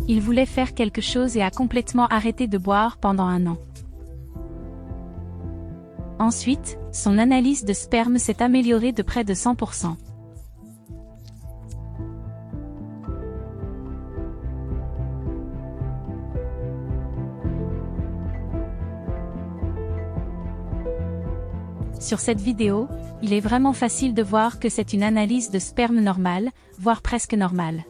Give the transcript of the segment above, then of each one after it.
Il voulait faire quelque chose et a complètement arrêté de boire pendant 1 an. Ensuite, son analyse de sperme s'est améliorée de près de 100%. Sur cette vidéo, il est vraiment facile de voir que c'est une analyse de sperme normale, voire presque normale.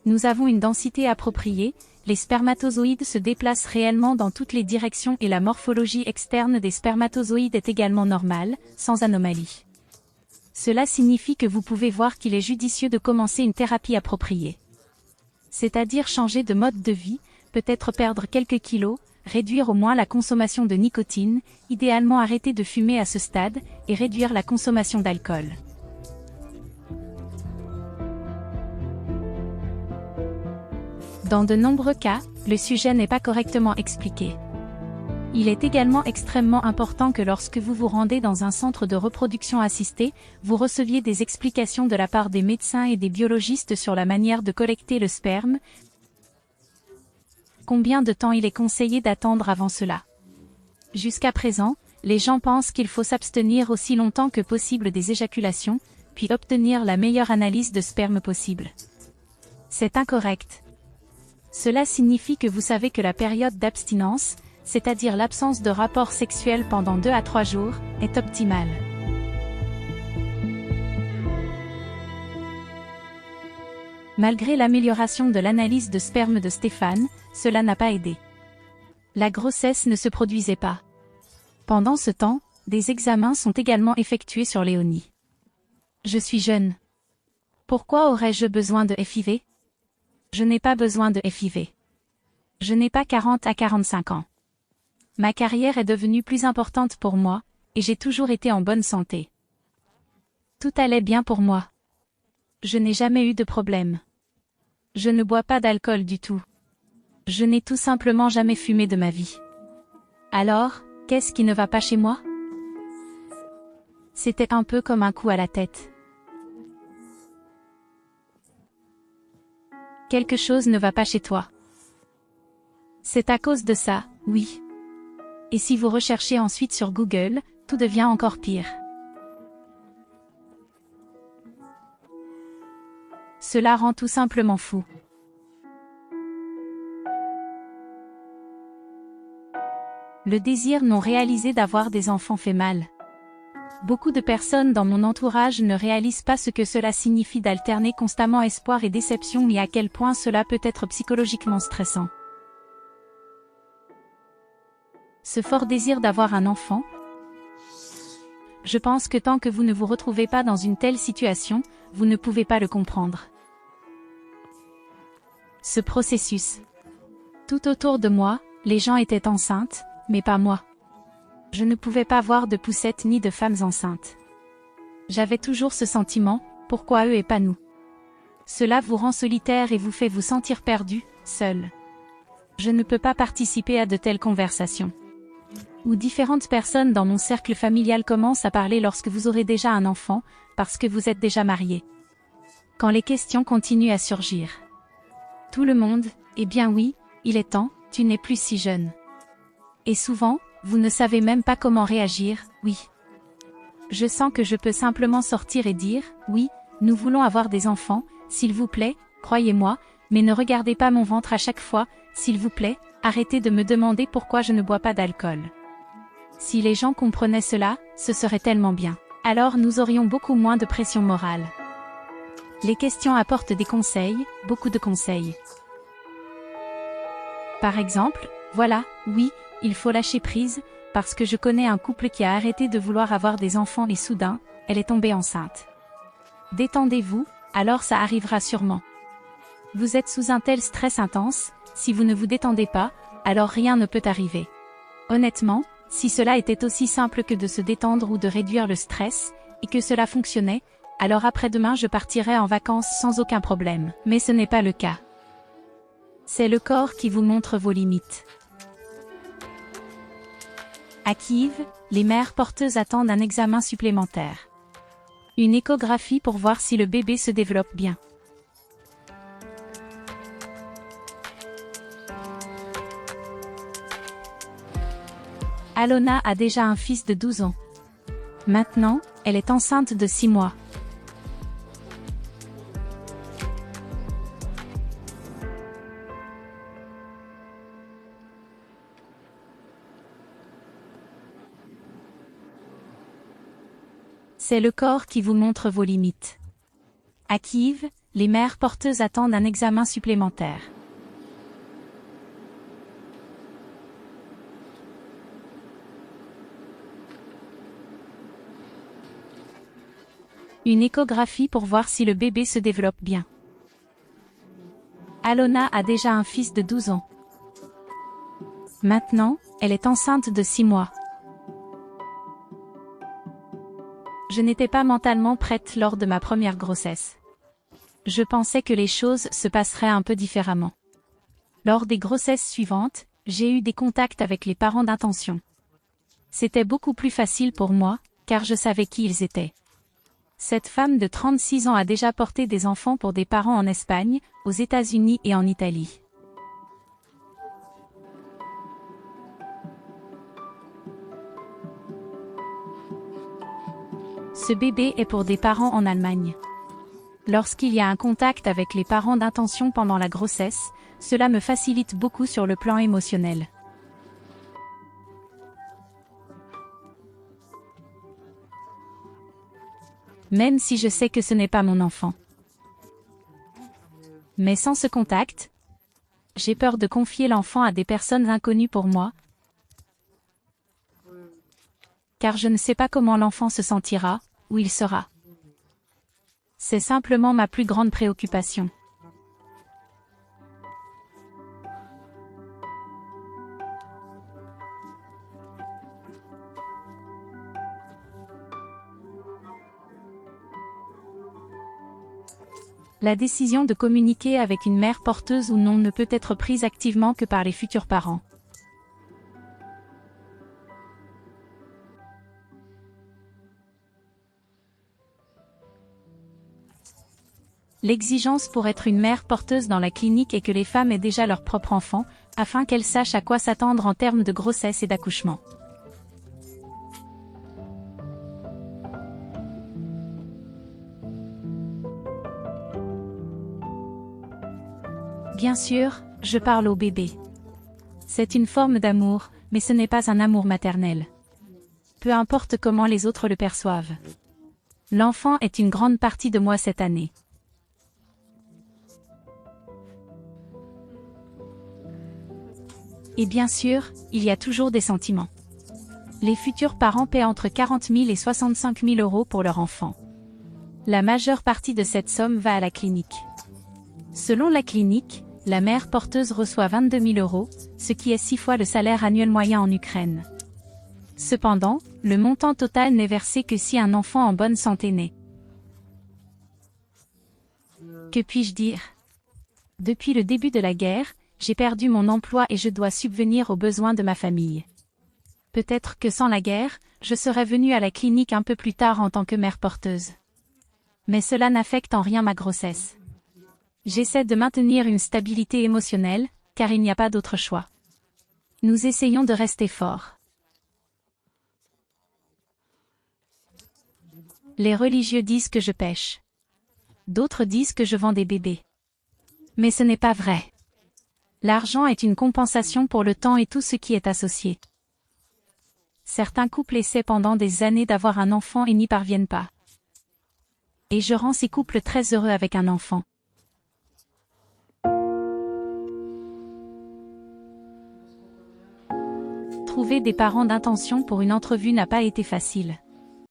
Nous avons une densité appropriée, les spermatozoïdes se déplacent réellement dans toutes les directions et la morphologie externe des spermatozoïdes est également normale, sans anomalie. Cela signifie que vous pouvez voir qu'il est judicieux de commencer une thérapie appropriée. C'est-à-dire changer de mode de vie, peut-être perdre quelques kilos, réduire au moins la consommation de nicotine, idéalement arrêter de fumer à ce stade, et réduire la consommation d'alcool. Dans de nombreux cas, le sujet n'est pas correctement expliqué. Il est également extrêmement important que lorsque vous vous rendez dans un centre de reproduction assistée, vous receviez des explications de la part des médecins et des biologistes sur la manière de collecter le sperme. Combien de temps il est conseillé d'attendre avant cela? Jusqu'à présent, les gens pensent qu'il faut s'abstenir aussi longtemps que possible des éjaculations, puis obtenir la meilleure analyse de sperme possible. C'est incorrect. Cela signifie que vous savez que la période d'abstinence, c'est-à-dire l'absence de rapport sexuel pendant 2 à 3 jours, est optimale. Malgré l'amélioration de l'analyse de sperme de Stéphane, cela n'a pas aidé. La grossesse ne se produisait pas. Pendant ce temps, des examens sont également effectués sur Léonie. Je suis jeune. Pourquoi aurais-je besoin de FIV? Je n'ai pas besoin de FIV. Je n'ai pas 40 à 45 ans. Ma carrière est devenue plus importante pour moi, et j'ai toujours été en bonne santé. Tout allait bien pour moi. Je n'ai jamais eu de problème. Je ne bois pas d'alcool du tout. Je n'ai tout simplement jamais fumé de ma vie. Alors, qu'est-ce qui ne va pas chez moi? C'était un peu comme un coup à la tête. Quelque chose ne va pas chez toi. C'est à cause de ça, oui. Et si vous recherchez ensuite sur Google, tout devient encore pire. Cela rend tout simplement fou. Le désir non réalisé d'avoir des enfants fait mal. Beaucoup de personnes dans mon entourage ne réalisent pas ce que cela signifie d'alterner constamment espoir et déception et à quel point cela peut être psychologiquement stressant. Ce fort désir d'avoir un enfant, je pense que tant que vous ne vous retrouvez pas dans une telle situation, vous ne pouvez pas le comprendre. Ce processus. Tout autour de moi, les gens étaient enceintes, mais pas moi. Je ne pouvais pas voir de poussettes ni de femmes enceintes. J'avais toujours ce sentiment, pourquoi eux et pas nous? Cela vous rend solitaire et vous fait vous sentir perdu, seul. Je ne peux pas participer à de telles conversations. Où différentes personnes dans mon cercle familial commencent à parler lorsque vous aurez déjà un enfant, parce que vous êtes déjà marié. Quand les questions continuent à surgir. Tout le monde, eh bien oui, il est temps, tu n'es plus si jeune. Et souvent, vous ne savez même pas comment réagir, oui. Je sens que je peux simplement sortir et dire, oui, nous voulons avoir des enfants, s'il vous plaît, croyez-moi, mais ne regardez pas mon ventre à chaque fois, s'il vous plaît, arrêtez de me demander pourquoi je ne bois pas d'alcool. Si les gens comprenaient cela, ce serait tellement bien. Alors nous aurions beaucoup moins de pression morale. Les questions apportent des conseils, beaucoup de conseils. Par exemple, voilà, oui, il faut lâcher prise, parce que je connais un couple qui a arrêté de vouloir avoir des enfants et soudain, elle est tombée enceinte. Détendez-vous, alors ça arrivera sûrement. Vous êtes sous un tel stress intense, si vous ne vous détendez pas, alors rien ne peut arriver. Honnêtement, si cela était aussi simple que de se détendre ou de réduire le stress, et que cela fonctionnait, alors après-demain je partirais en vacances sans aucun problème. Mais ce n'est pas le cas. C'est le corps qui vous montre vos limites. À Kiev, les mères porteuses attendent un examen supplémentaire. Une échographie pour voir si le bébé se développe bien. Alona a déjà un fils de 12 ans. Maintenant, elle est enceinte de 6 mois. C'est le corps qui vous montre vos limites. À Kiev, les mères porteuses attendent un examen supplémentaire. Une échographie pour voir si le bébé se développe bien. Alona a déjà un fils de 12 ans. Maintenant, elle est enceinte de 6 mois. Je n'étais pas mentalement prête lors de ma première grossesse. Je pensais que les choses se passeraient un peu différemment. Lors des grossesses suivantes, j'ai eu des contacts avec les parents d'intention. C'était beaucoup plus facile pour moi, car je savais qui ils étaient. Cette femme de 36 ans a déjà porté des enfants pour des parents en Espagne, aux États-Unis et en Italie. Ce bébé est pour des parents en Allemagne. Lorsqu'il y a un contact avec les parents d'intention pendant la grossesse, cela me facilite beaucoup sur le plan émotionnel. Même si je sais que ce n'est pas mon enfant. Mais sans ce contact, j'ai peur de confier l'enfant à des personnes inconnues pour moi, car je ne sais pas comment l'enfant se sentira, où il sera. C'est simplement ma plus grande préoccupation. La décision de communiquer avec une mère porteuse ou non ne peut être prise activement que par les futurs parents. L'exigence pour être une mère porteuse dans la clinique est que les femmes aient déjà leur propre enfant, afin qu'elles sachent à quoi s'attendre en termes de grossesse et d'accouchement. Bien sûr, je parle au bébé. C'est une forme d'amour, mais ce n'est pas un amour maternel. Peu importe comment les autres le perçoivent. L'enfant est une grande partie de moi cette année. Et bien sûr, il y a toujours des sentiments. Les futurs parents paient entre 40 000 et 65 000 € pour leur enfant. La majeure partie de cette somme va à la clinique. Selon la clinique, la mère porteuse reçoit 22 000 €, ce qui est 6 fois le salaire annuel moyen en Ukraine. Cependant, le montant total n'est versé que si un enfant en bonne santé naît. Que puis-je dire? Depuis le début de la guerre, j'ai perdu mon emploi et je dois subvenir aux besoins de ma famille. Peut-être que sans la guerre, je serais venue à la clinique un peu plus tard en tant que mère porteuse. Mais cela n'affecte en rien ma grossesse. J'essaie de maintenir une stabilité émotionnelle, car il n'y a pas d'autre choix. Nous essayons de rester forts. Les religieux disent que je pêche. D'autres disent que je vends des bébés. Mais ce n'est pas vrai. L'argent est une compensation pour le temps et tout ce qui est associé. Certains couples essaient pendant des années d'avoir un enfant et n'y parviennent pas. Et je rends ces couples très heureux avec un enfant. Trouver des parents d'intention pour une entrevue n'a pas été facile.